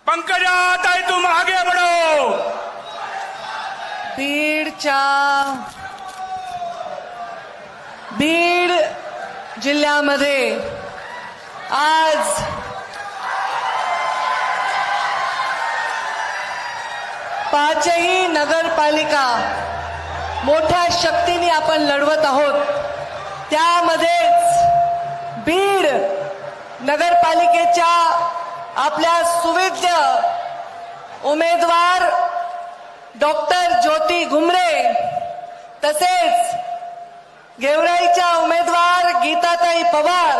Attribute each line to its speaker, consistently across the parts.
Speaker 1: पंकजा ताई तुम आगे बढ़ो।
Speaker 2: बीड जिल्ह्यामध्ये आज पाचही नगरपालिका मोठ्या शक्तीने आपण लढवत आहोत। त्यामध्येच बीड नगरपालिकेच्या आपल्या सुविद्य उमेदवार डॉक्टर ज्योती घुमरे तसेच गेवराईच्या उमेदवार गीताताई पवार,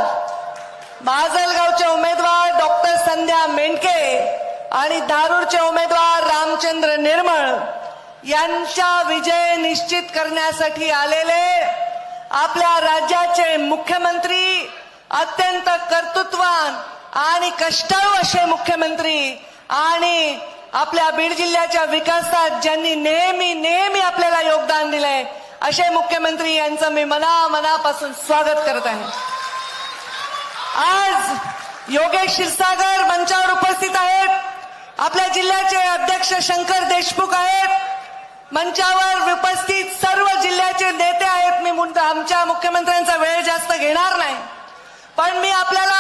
Speaker 2: माजलगावचे उमेदवार डॉक्टर संध्या मेंढके आणि धारूरचे उमेदवार रामचंद्र निर्मळ यांचा विजय निश्चित करण्यासाठी आलेले आपल्या राज्याचे मुख्यमंत्री, अत्यंत कर्तृत्ववान आणि कष्टाळू असे मुख्यमंत्री आणि आपल्या बीड जिल्ह्याच्या विकासात ज्यांनी नेहमी आपल्याला योगदान दिलंय असे मुख्यमंत्री यांचं मी मनापासून स्वागत करत आहे। आज योगेश क्षीरसागर मंचावर उपस्थित आहेत, आपल्या जिल्ह्याचे अध्यक्ष शंकर देशमुख आहेत, मंचावर उपस्थित सर्व जिल्ह्याचे नेते आहेत। मी आमच्या मुख्यमंत्र्यांचा वेळ जास्त घेणार नाही, पण मी आपल्याला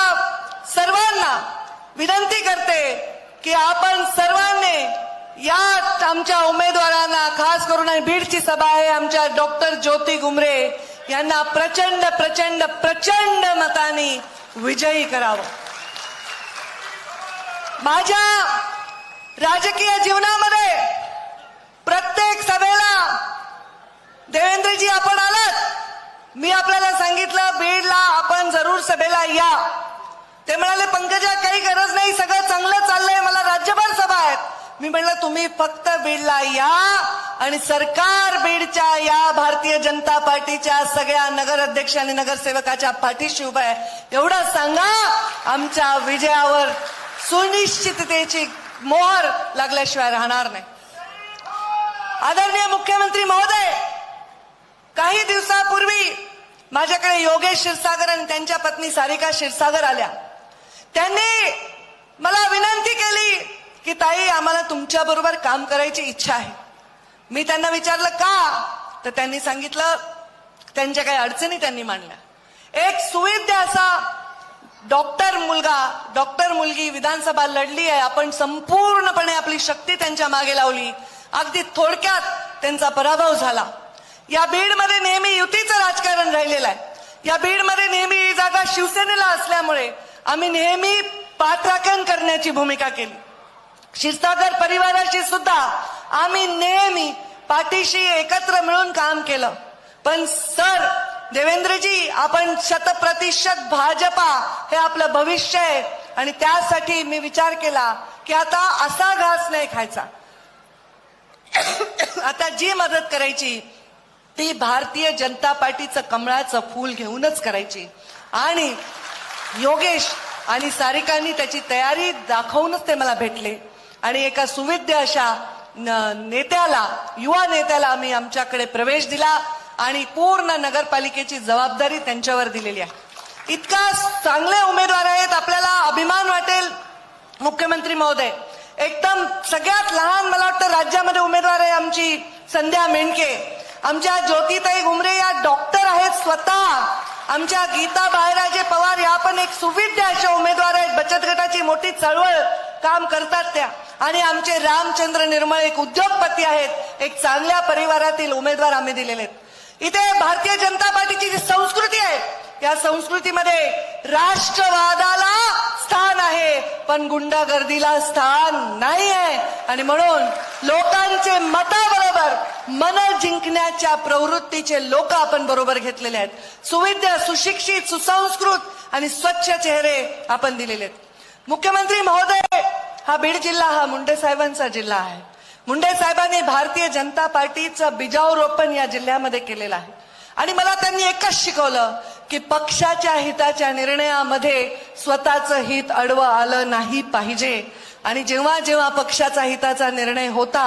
Speaker 2: सर्वांना विनंती करते की आपण सर्वांनी या आमच्या उमेदवारांना, खास करून बीडची सभा आहे, आमच्या डॉक्टर ज्योती घुमरे यांना प्रचंड प्रचंड प्रचंड मतांनी विजयी करावं। माझ्या राजकीय जीवनामध्ये प्रत्येक सभेला देवेंद्रजी आपण आलात, मी आपल्याला सांगितलं बीडला आपण जरूर सभेला या। ते म्हणाले पंकजा काही गरज नाही, सगळं चांगलं चाललंय, मला राज्यभर सभा आहेत। मी म्हटलं तुम्ही फक्त बीडला या आणि सरकार बीडच्या या भारतीय जनता पार्टीच्या सगळ्या नगराध्यक्ष आणि नगरसेवकाच्या पाठीशी उभा आहे एवढं सांगा। आमच्या विजयावर सुनिश्चिततेची मोहर लागल्याशिवाय राहणार नाही। आदरणीय मुख्यमंत्री महोदय, काही दिवसापूर्वी माझ्याकडे योगेश क्षीरसागर आणि त्यांच्या पत्नी सारिका क्षीरसागर आल्या। त्यांनी मला विनंती केली की ताई आम्हाला तुमच्या बरोबर काम करायची इच्छा आहे। मी त्यांना विचारलं का, तर त्यांनी सांगितलं त्यांच्या काही अडचणी त्यांनी मांडल्या। एक सुविद्य असा डॉक्टर मुलगी विधानसभा लढली आहे, आपण संपूर्णपणे आपली शक्ती त्यांच्या मागे लावली, अगदी थोडक्यात त्यांचा पराभव झाला। या बीडमध्ये नेहमी युतीचं राजकारण राहिलेलं आहे, या बीडमध्ये नेहमी ही जागा शिवसेनेला असल्यामुळे आम्ही नेहमी पाठराखण करण्याची भूमिका केली। क्षीरसागर परिवाराशी सुद्धा आम्ही नेहमी पाठीशी एकत्र मिळून काम केलं। पण सर देवेंद्रजी, आपण 100% भाजपा हे आपलं भविष्य आहे आणि त्यासाठी मी विचार केला की आता असा घास नाही खायचा, आता जी मदत करायची ती भारतीय जनता पार्टीचं कमळाचं फूल घेऊनच करायची। आणि योगेश आणि सारिकांनी त्याची तयारी दाखवूनच ते मला भेटले आणि एका सुविद्य अशा नेत्याला, युवा नेत्याला आम्ही आमच्याकडे प्रवेश दिला आणि पूर्ण नगरपालिकेची जबाबदारी त्यांच्यावर दिलेली आहे। इतका चांगले उमेदवार आहेत, आपल्याला अभिमान वाटेल मुख्यमंत्री महोदय। एकदम सगळ्यात लहान मला वाटतं राज्यामध्ये उमेदवार आहे आमची संध्या मेंढके, आमच्या ज्योतिताई घुमरे या डॉक्टर आहेत स्वतः, आमच्या गीता बाळराजे पवार या पण एक सुविद्य अशा उमेदवार आहेत, बचत गटाची मोठी चळवळ काम करतात त्या, आणि आमचे रामचंद्र निर्मळ एक उद्योगपती आहेत। एक चांगल्या परिवारातील उमेदवार आम्ही दिलेले आहेत। इथे भारतीय जनता पार्टीची जी संस्कृती आहे, या संस्कृतीमध्ये राष्ट्रवादाला स्थान आहे पण गुंडागर्दीला स्थान नाही आहे, आणि म्हणून लोकांचे मताबरोबर मन जिंकण्याच्या प्रवृत्तीचे लोक आपण बरोबर घेतलेले आहेत। सुविद्य, सुशिक्षित, सुसंस्कृत आणि स्वच्छ चेहरे आपण दिलेले आहेत। मुख्यमंत्री महोदय, हा बीड जिल्हा हा मुंडे साहेबांचा जिल्हा आहे। मुंडे साहेबांनी भारतीय जनता पार्टीचं बीजारोपण या जिल्ह्यामध्ये केलेलं आहे आणि मला त्यांनी एकच शिकवलं की पक्षाच्या हिताच्या निर्णयामध्ये स्वतःचं हित अडवं आलं नाही पाहिजे। आणि जेव्हा जेव्हा पक्षाचा हिताचा निर्णय होता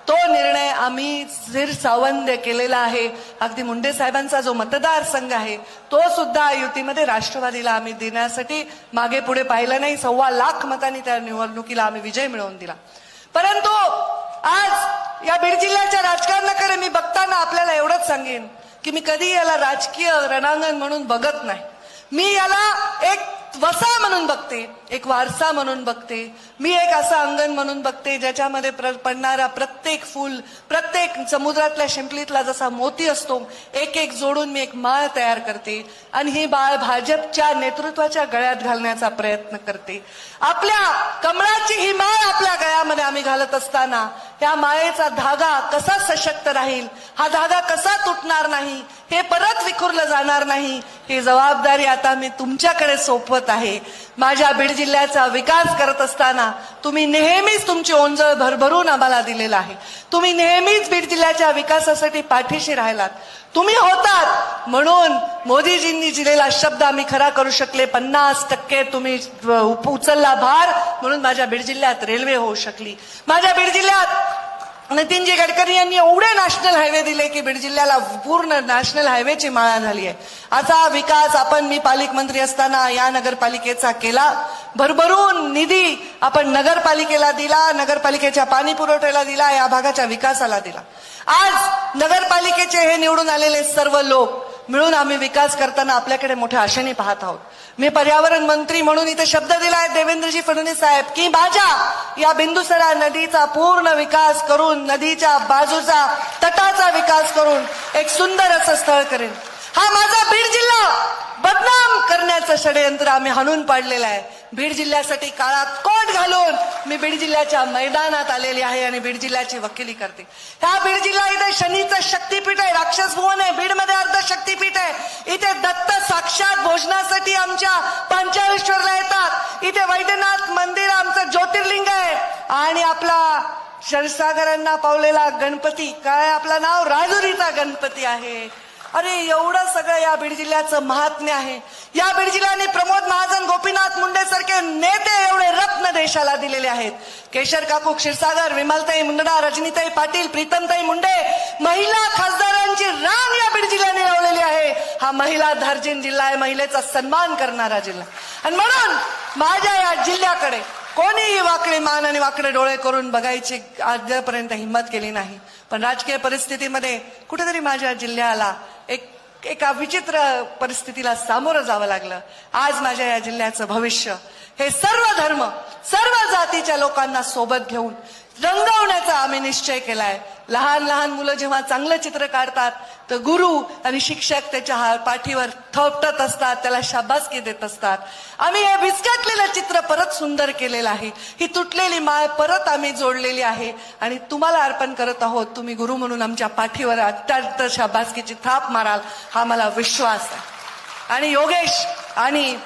Speaker 2: तो निर्णय आम्ही सावंत केलेला आहे. अगदी मुंडे साहेबांचा जो मतदारसंघ आहे तो सुद्धा युतीमध्ये राष्ट्रवादीला आम्ही देण्यासाठी मागे पुढे पाहिलं नाही. 1.25 लाख मतांनी त्या निवडणुकीला आम्ही विजय मिळवून दिला. परंतु आज या बीड जिल्ह्याच्या राजकारणाकडे मी बघताना आपल्याला एवढंच सांगेन की मी कधी याला राजकीय रणांगण म्हणून बघत नाही. मी याला एक वसा म्हणून बघते, एक वारसा म्हणून बघते. मी एक असं अंगण म्हणून बघते ज्याच्यामध्ये पडणारा प्रत्येक फूल, प्रत्येक समुद्रातल्या शिंपलीतला जसा मोती असतो एक एक जोडून मी एक माळ तयार करते आणि ही माळ भाजपच्या नेतृत्वाच्या गळ्यात घालण्याचा प्रयत्न करते. आपल्या कमळाची ही माळ आपल्या गळ्यामध्ये आम्ही घालत असताना त्या माळेचा धागा कसा सशक्त राहील, हा धागा कसा तुटणार नाही, हे परत विखुरलं जाणार नाही, ही जबाबदारी आता मी तुमच्याकडे सोपवत आहे. माझ्या बीड जिल्ह्याचा विकास करत असताना तुम्ही नेहमीच तुमची ओंजळ भरभरून आम्हाला दिलेला आहे. तुम्ही नेहमीच बीड जिल्ह्याच्या विकासासाठी पाठीशी राहिलात. तुम्ही होतात म्हणून मोदीजींनी दिलेला शब्द आम्ही खरा करू शकले. 50% तुम्ही उचलला भार म्हणून माझ्या बीड जिल्ह्यात रेल्वे होऊ शकली. माझ्या बीड जिल्ह्यात नितीनजी गडकरी यांनी एवढे नॅशनल हायवे दिले की बीड जिल्ह्याला पूर्ण नॅशनल हायवेची माळा झाली आहे. असा विकास मी पालकमंत्री असताना या नगरपालिकेचा केला. भरभरून निधी आपण नगरपालिकेला दिला, नगरपालिकेच्या पाणी पुरवठ्याला दिला, या भागाच्या विकासाला दिला. आज नगरपालिकेचे हे निवडून आलेले सर्व लोक मिळून आम्ही विकास करताना आपल्याकडे मोठ्या आशेने पाहत आहोत. मी पर्यावरण मंत्री म्हणून इथे शब्द दिलाय देवेंद्रजी फडणवीस साहेब की माझ्या या बिंदुसरा नदीचा पूर्ण विकास करून, नदीच्या बाजूचा तटाचा विकास करून एक सुंदर असं स्थळ करेन. हा माझा बीड जिल्हा बदनाम करण्याचं षडयंत्र आम्ही हाणून पाडलेलं आहे. बीड जिल्ह्यासाठी काळा कोट घालून मी बीड जिल्ह्याच्या मैदानात आलेली आहे आणि बीड जिल्ह्याची वकिली करते. ह्या बीड जिल्हा इथे शनीचं शक्तीपीठ आहे, राक्षस भुवन आहे. बीडमध्ये अर्ध शक्तीपीठ आहे. इथे दत्त साक्षात भोजनासाठी आमच्या पंचाळेश्वरला येतात. इथे वैद्यनाथ मंदिर आमचं ज्योतिर्लिंग आहे आणि आपला क्षीरसागरांना पावलेला गणपती, काय आपलं नाव, राजुरीचा गणपती आहे. अरे एवढं सगळं या बीड जिल्ह्याचं महात्म्य आहे. या बीड जिल्ह्याने प्रमोद महाजन, गोपीनाथ मुंडे सारखे नेते एवढे रत्न देशाला दिलेले आहेत. केशर काकू क्षीरसागर, विमलताई मुंदडा, रजनीताई पाटील, प्रीतमताई मुंडे, महिला खासदारांची रांग या बीड जिल्ह्याने लावलेली आहे. हा महिला धार्जिन जिल्हा आहे, महिलेचा सन्मान करणारा जिल्हा. आणि म्हणून माझ्या या जिल्ह्याकडे कोणीही वाकडे मान आणि वाकडे डोळे करून बघायची आजपर्यंत हिंमत केली नाही. पण राजकीय परिस्थितीमध्ये कुठेतरी माझ्या जिल्ह्याला एका विचित्र परिस्थितीला सामोरं जावं लागलं. आज माझ्या या जिल्ह्याचं भविष्य हे सर्व धर्म, सर्व जातीच्या लोकांना सोबत घेऊन रंगवण्याचा आम्ही निश्चय केलाय. लहान लहान मुलं जेव्हा चांगलं चित्र काढतात तर गुरु आणि शिक्षक त्याच्या पाठीवर थपटत असतात, त्याला शाबासकी देत असतात. आम्ही हे विस्कटलेलं चित्र परत सुंदर केलेलं आहे. ही तुटलेली माळ परत आम्ही जोडलेली आहे आणि तुम्हाला अर्पण करत आहोत. तुम्ही गुरु म्हणून आमच्या पाठीवर अत्यंत शाबासकीची थाप माराल हा मला विश्वास आहे. आणि योगेश आणि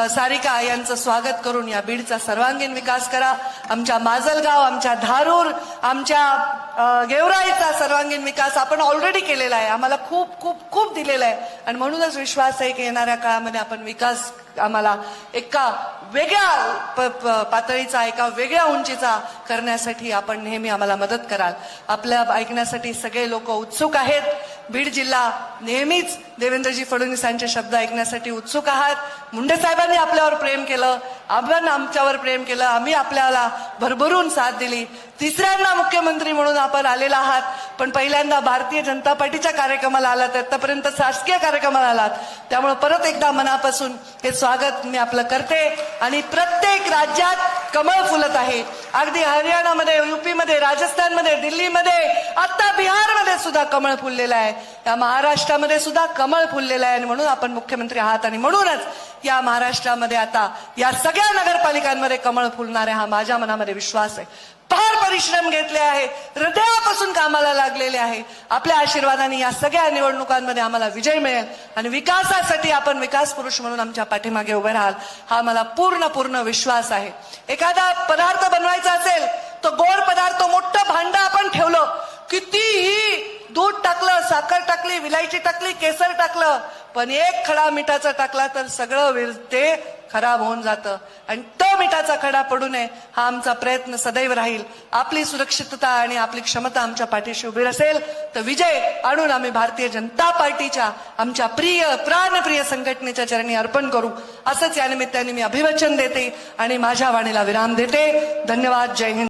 Speaker 2: सारिका यांचं स्वागत करून या बीडचा सर्वांगीण विकास करा. आमच्या माजलगाव, आमच्या धारूर, आमच्या गेवराईचा सर्वांगीण विकास आपण ऑलरेडी केलेला आहे. आम्हाला खूप खूप खूप दिलेला आहे आणि म्हणूनच विश्वास आहे की येणाऱ्या काळामध्ये आपण विकास आम्हाला एका वेगळ्या पातळीचा, एका वेगळ्या उंचीचा करण्यासाठी आपण नेहमी आम्हाला मदत कराल. आपल्या ऐकण्यासाठी सगळे लोक उत्सुक आहेत. बीड जिल्हा नेहमीच देवेंद्रजी फडणवीसांचे शब्द ऐकण्यासाठी उत्सुक आहात. मुंडे साहेबांनी आपल्यावर प्रेम केलं, आपण आमच्यावर प्रेम केलं, आम्ही आपल्याला भरभरून साथ दिली. तिसऱ्यांदा मुख्यमंत्री म्हणून आपण आलेला आहात, पण पहिल्यांदा भारतीय जनता पार्टीच्या कार्यक्रमाला आलात, आतापर्यंत शासकीय कार्यक्रमाला आलात. त्यामुळे परत एकदा मनापासून हे स्वागत मी आपलं करते. आणि प्रत्येक राज्यात कमळ फुलत आहे. अगदी हरियाणामध्ये, युपीमध्ये, राजस्थानमध्ये, दिल्लीमध्ये, आता बिहारमध्ये सुद्धा कमळ फुललेलं आहे. या महाराष्ट्रामध्ये सुद्धा कमळ फुललेलं आहे आणि म्हणून आपण मुख्यमंत्री आहात आणि म्हणूनच या महाराष्ट्रामध्ये आता या सगळ्या नगरपालिकांमध्ये कमळ फुलणार आहे हा माझ्या मनामध्ये विश्वास आहे. फार परिश्रम घेतले आहे, हृदयापासून कामाला लागलेले आहे. आपल्या आशीर्वादाने या सगळ्या निवडणुकांमध्ये आम्हाला विजय मिळेल आणि विकासासाठी आपण विकास पुरुष म्हणून आमच्या पाठीमागे उभे राहाल हा मला पूर्ण विश्वास आहे. एखादा पदार्थ बनवायचा असेल तो गोड पदार्थ, मोठं भांड आपण ठेवलं, कितीही दूध टाकलं, साखर टाकली, विलायची टाकली, केसर टाकलं, पण एक खडा मिठाचा टाकला तर सगळं ते खराब होऊन जातं. आणि तो मिठाचा खडा पडू नये हा आमचा प्रयत्न सदैव राहील. आपली सुरक्षितता आणि आपली क्षमता आमच्या पाठीशी उभी असेल तर विजय आणून आम्ही भारतीय जनता पार्टीच्या आमच्या प्रिय प्राणप्रिय संघटनेच्या चरणी अर्पण करू. असंच या निमित्ताने मी अभिवचन देते आणि माझ्या वाणीला विराम देते. धन्यवाद. जय हिंद.